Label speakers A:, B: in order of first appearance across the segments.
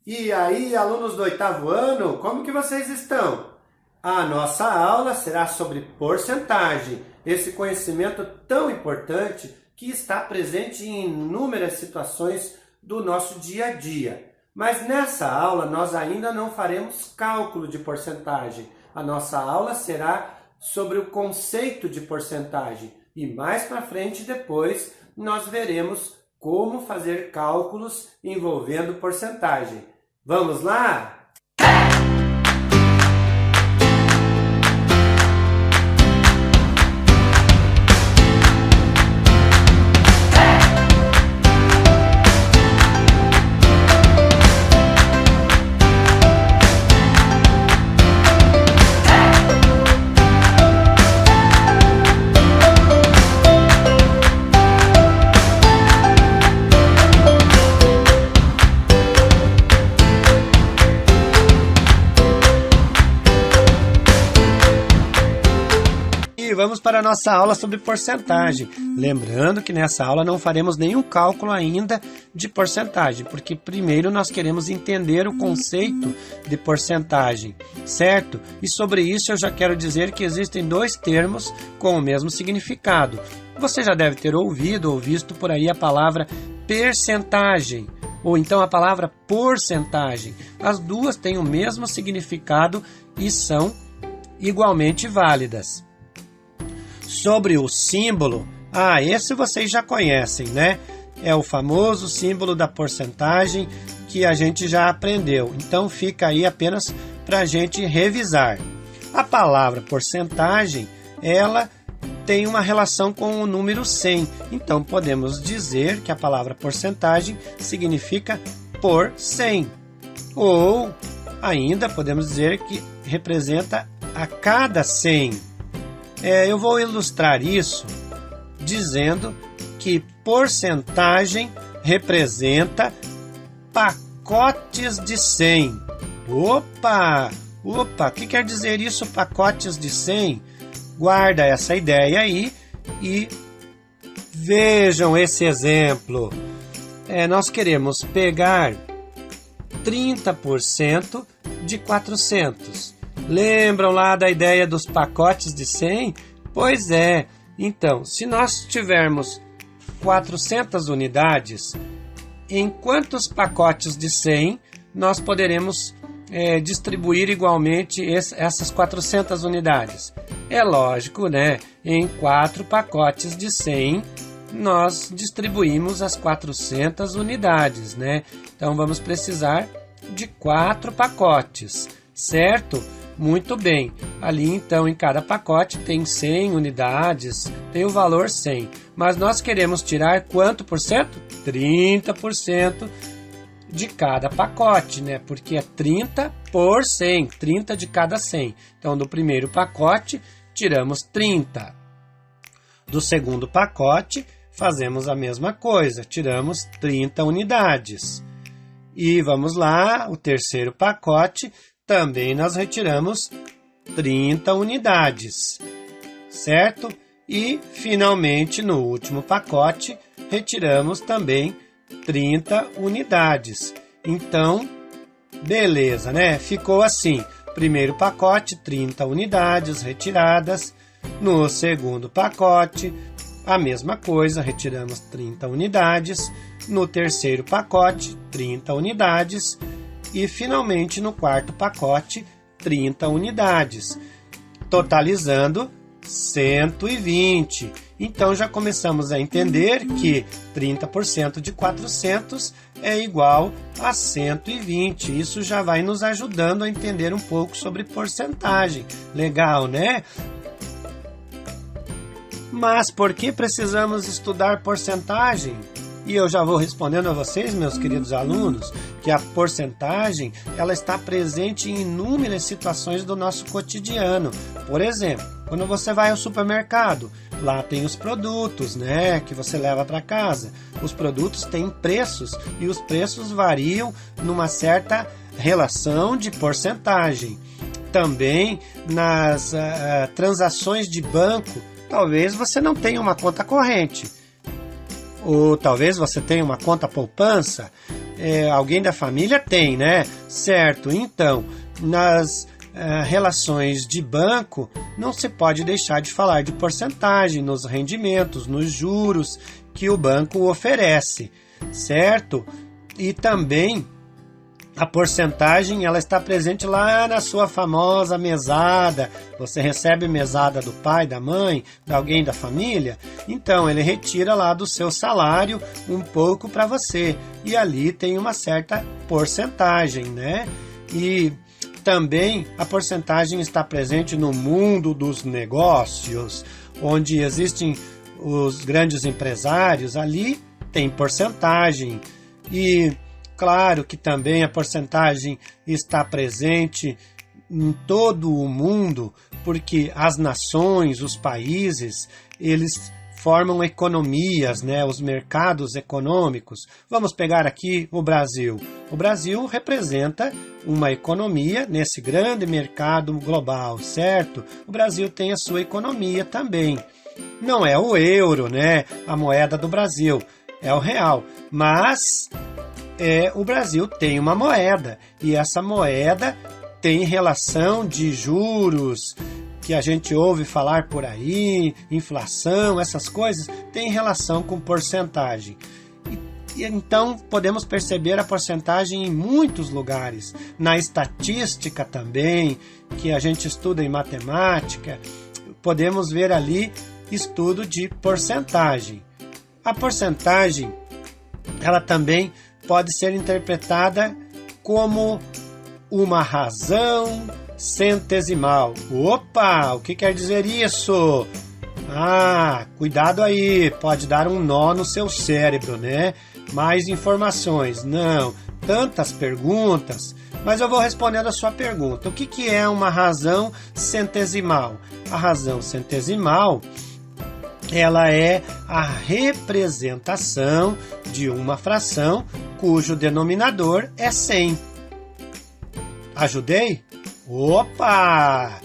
A: E aí, alunos do oitavo ano, como que vocês estão? A nossa aula será sobre porcentagem, esse conhecimento tão importante que está presente em inúmeras situações do nosso dia a dia. Mas nessa aula nós ainda não faremos cálculo de porcentagem. A nossa aula será sobre o conceito de porcentagem e mais para frente depois nós veremos como fazer cálculos envolvendo porcentagem. Vamos lá? Vamos para a nossa aula sobre porcentagem. Lembrando que nessa aula não faremos nenhum cálculo ainda de porcentagem, porque primeiro nós queremos entender o conceito de porcentagem, certo? E sobre isso eu já quero dizer que existem dois termos com o mesmo significado. Você já deve ter ouvido ou visto por aí a palavra percentagem, ou então a palavra porcentagem. As duas têm o mesmo significado e são igualmente válidas. Sobre o símbolo, esse vocês já conhecem, né? É o famoso símbolo da porcentagem que a gente já aprendeu. Então fica aí apenas para a gente revisar. A palavra porcentagem, ela tem uma relação com o número 100. Então podemos dizer que a palavra porcentagem significa por 100. Ou ainda podemos dizer que representa a cada 100. Eu vou ilustrar isso dizendo que porcentagem representa pacotes de 100. Opa! O que quer dizer isso, pacotes de 100? Guarda essa ideia aí e vejam esse exemplo. Nós queremos pegar 30% de 400. Lembram lá da ideia dos pacotes de 100? Pois é. Então, se nós tivermos 400 unidades, em quantos pacotes de 100 nós poderemos distribuir igualmente essas 400 unidades? É lógico, né? Em 4 pacotes de 100 nós distribuímos as 400 unidades, né? Então vamos precisar de 4 pacotes, certo? Muito bem, ali então em cada pacote tem 100 unidades, tem o valor 100, mas nós queremos tirar quanto por cento? 30% de cada pacote, né? Porque é 30 por 100, 30 de cada 100. Então do primeiro pacote tiramos 30. Do segundo pacote fazemos a mesma coisa, tiramos 30 unidades. E vamos lá, o terceiro pacote também nós retiramos 30 unidades, certo? E, finalmente, no último pacote, retiramos também 30 unidades. Então, beleza, né? Ficou assim, primeiro pacote, 30 unidades retiradas. No segundo pacote, a mesma coisa, retiramos 30 unidades. No terceiro pacote, 30 unidades. E, finalmente, no quarto pacote, 30 unidades, totalizando 120. Então, já começamos a entender que 30% de 400 é igual a 120. Isso já vai nos ajudando a entender um pouco sobre porcentagem. Legal, né? Mas por que precisamos estudar porcentagem? E eu já vou respondendo a vocês, meus queridos alunos, que a porcentagem ela está presente em inúmeras situações do nosso cotidiano. Por exemplo, quando você vai ao supermercado, lá tem os produtos, né, que você leva para casa. Os produtos têm preços e os preços variam numa certa relação de porcentagem. Também nas transações de banco, talvez você não tenha uma conta corrente. Ou talvez você tenha uma conta poupança, alguém da família tem, né? Certo, então, nas relações de banco, não se pode deixar de falar de porcentagem nos rendimentos, nos juros que o banco oferece, certo? E também a porcentagem, ela está presente lá na sua famosa mesada. Você recebe mesada do pai, da mãe, de alguém da família, então ele retira lá do seu salário um pouco para você, e ali tem uma certa porcentagem, né? E também a porcentagem está presente no mundo dos negócios, onde existem os grandes empresários, ali tem porcentagem. E claro que também a porcentagem está presente em todo o mundo, porque as nações, os países, eles formam economias, né? Os mercados econômicos. Vamos pegar aqui o Brasil. O Brasil representa uma economia nesse grande mercado global, certo? O Brasil tem a sua economia também. Não é o euro, né? A moeda do Brasil, é o real. Mas o Brasil tem uma moeda, e essa moeda tem relação de juros, que a gente ouve falar por aí, inflação, essas coisas, tem relação com porcentagem. E então podemos perceber a porcentagem em muitos lugares. Na estatística também, que a gente estuda em matemática, podemos ver ali estudo de porcentagem. A porcentagem, ela também pode ser interpretada como uma razão centesimal. Opa, o que quer dizer isso? Cuidado aí, pode dar um nó no seu cérebro, né? Mais informações. Não, tantas perguntas, mas eu vou respondendo a sua pergunta. O que é uma razão centesimal? A razão centesimal, ela é a representação de uma fração cujo denominador é 100. Ajudei? Opa!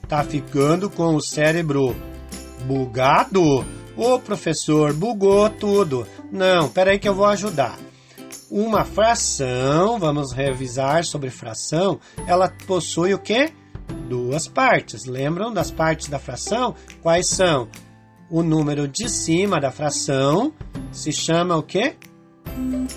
A: Tá ficando com o cérebro bugado? Ô professor, bugou tudo. Não, peraí que eu vou ajudar. Uma fração, vamos revisar sobre fração, ela possui o quê? Duas partes. Lembram das partes da fração? Quais são? O número de cima da fração se chama o quê?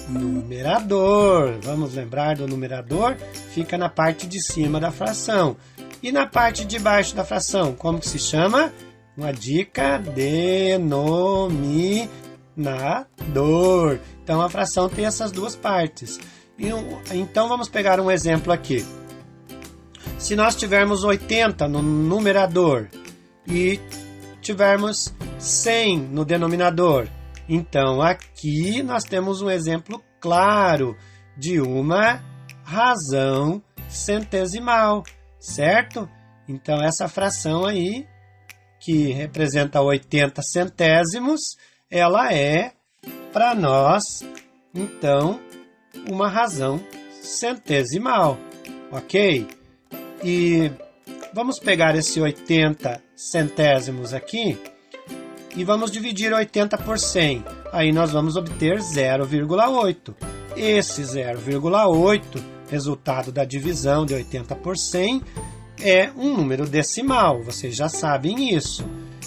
A: Numerador. Vamos lembrar do numerador? Fica na parte de cima da fração. E na parte de baixo da fração, como que se chama? Uma dica: denominador. Então a fração tem essas duas partes. Então vamos pegar um exemplo aqui. Se nós tivermos 80 no numerador e tivermos 100 no denominador, então aqui nós temos um exemplo claro de uma razão centesimal, certo? Então essa fração aí, que representa 80 centésimos, ela é para nós, então, uma razão centesimal, ok? E vamos pegar esse 80 centésimos aqui e vamos dividir 80 por 100. Aí nós vamos obter 0,8. Esse 0,8, resultado da divisão de 80 por 100, é um número decimal. Vocês já sabem isso.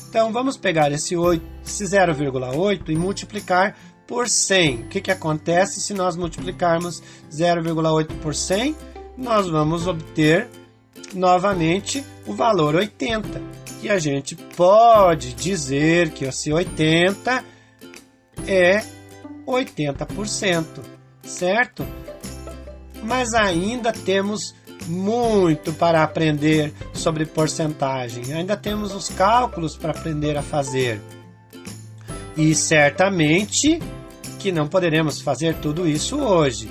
A: Então vamos pegar esse 0,8 e multiplicar por 100. O que acontece se nós multiplicarmos 0,8 por 100? Nós vamos obter novamente o valor 80. E a gente pode dizer que esse 80 é 80%, certo? Mas ainda temos muito para aprender sobre porcentagem. Ainda temos os cálculos para aprender a fazer. E certamente que não poderemos fazer tudo isso hoje.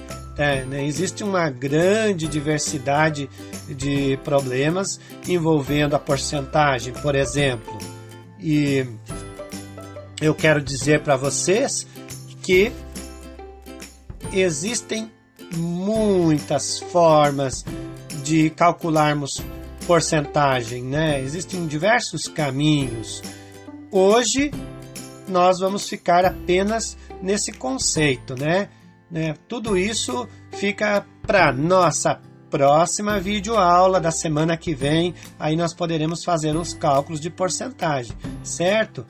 A: Existe uma grande diversidade de problemas envolvendo a porcentagem, por exemplo. E eu quero dizer para vocês que existem muitas formas de calcularmos porcentagem, né? Existem diversos caminhos. Hoje nós vamos ficar apenas nesse conceito, né? né? Tudo isso fica para nossa próxima videoaula da semana que vem. Aí nós poderemos fazer os cálculos de porcentagem, certo?